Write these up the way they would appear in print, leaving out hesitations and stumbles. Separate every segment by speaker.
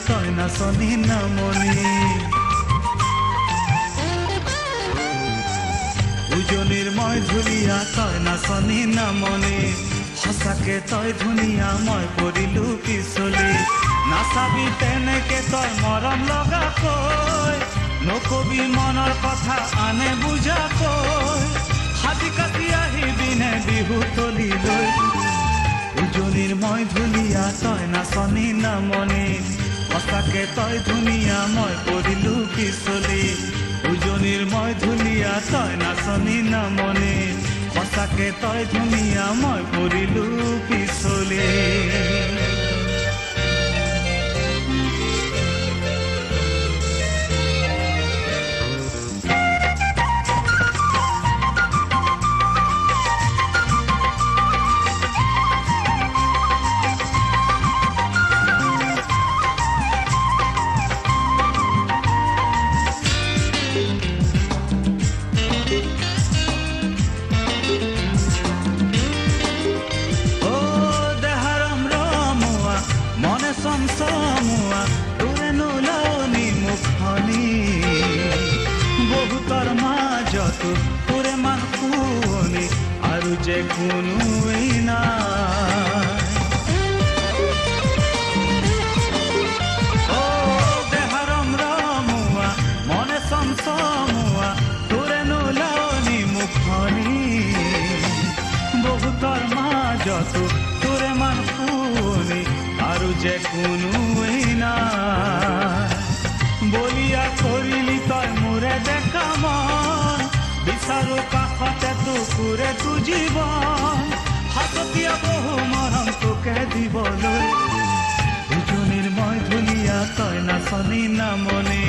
Speaker 1: তই নাচনি নামনি উজনিৰ মই ধুলিয়া তই নাচনি নামনি সঁচাকে তই ধুনীয়া মই পৰিলো পিছলি নাচাবি তেনেকে তই মৰম লগাকৈ নকবি মনৰ কথা আনে বুজাকৈ হাতি কাটি আহিবিনে বিহু তলিলৈ উজনিৰ মই ধুলিয়া তই নাচনি নামনি সঁচাকে তই ধুনীয়া মই পৰিলো পিছলি উজনিৰ মই ধুলিয়া তই নাচনি নামনি সঁচাকে তই ধুনীয়া মই পৰিলো পিছলি বহুতৰ মাজতো তোৰে মান শুৱনি আৰু যে কোনোৱেই নাই দেহাৰম ৰমুৱা মনে চমচমুৱা তোৰে নোলাৱনি মুখনি বহুতৰ মাজতো তোৰে মান শুৱনি আৰু যে কোনোৱেই নাই বলিয়া কৰিলি তই মোৰে দেখা মন বিচাৰো কাষতে তোৰে তু জীৱন হাততীয়া বহু মৰম তোকে দিবলৈ উজনিৰ মই ধুনীয়া তই নাচনি নামনি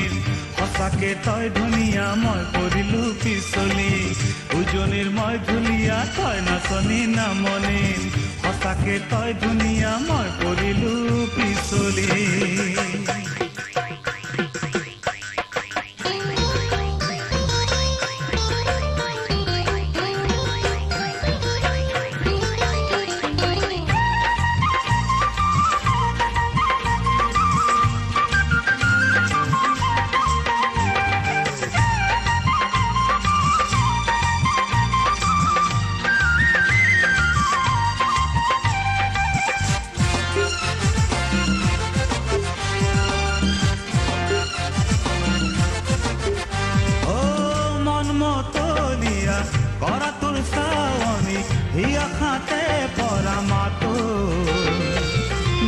Speaker 1: সঁচাকে তই ধুনীয়া মই পৰিলো পিছলি উজনিৰ মই ধুনীয়া তই নাচনি নামনি সঁচাকে তই ধুনীয়া মই পৰিলো পিছলি কৰাটোৰ চাৱনি হিয়া খাতে পৰা মাতো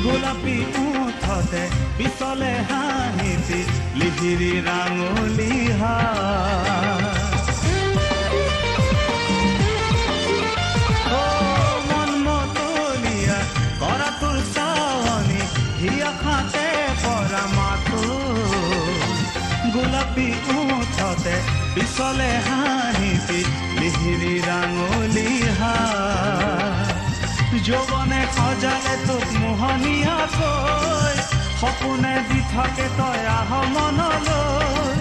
Speaker 1: গোলাপী উঠতে পিছলে হাঁহিতি লিহিৰি ৰাঙলী মন মতলীয়া কৰাটোৰ চাৱনি হিয়া খাতে পৰা মাতো গোলাপী উঠতে পিছলে হাঁহিতি লিহিৰি ৰাঙলী যৌৱনে সজালে তোক মোহনীয়াকৈ সপোনে দি থাকে তই আহ মনলৈ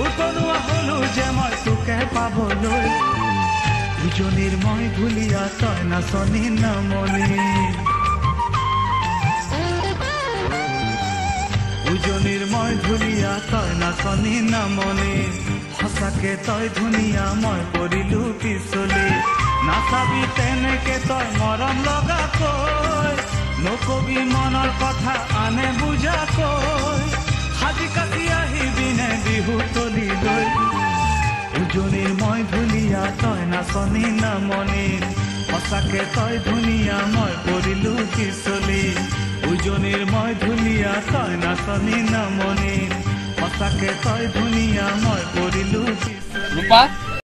Speaker 1: উতলোৱা হলো যে মই তোকে পাবলৈ উজনিৰ মই ধুলিয়া তই নাচনি নামনি উজনিৰ মই ধুলিয়া তই নাচনি নামনি সঁচাকে তই ধুনীয়া মই পৰিলো পিছলি নাচাবি তেনেকে তই মৰম লগাকৈ নকবি মনৰ কথা আনে বুজাকৈ হাজি কাটি আহিবিনে বিহু তলিলৈ উজনিৰ মই ধুনীয়া তই নাচনি নামনি সঁচাকে তই ধুনীয়া মই পৰিলো পিছলি উজনিৰ মই ধুনীয়া তই নাচনি নামনি সঁচাকে তই ধুনীয়া মই পৰিলো
Speaker 2: ৰূপা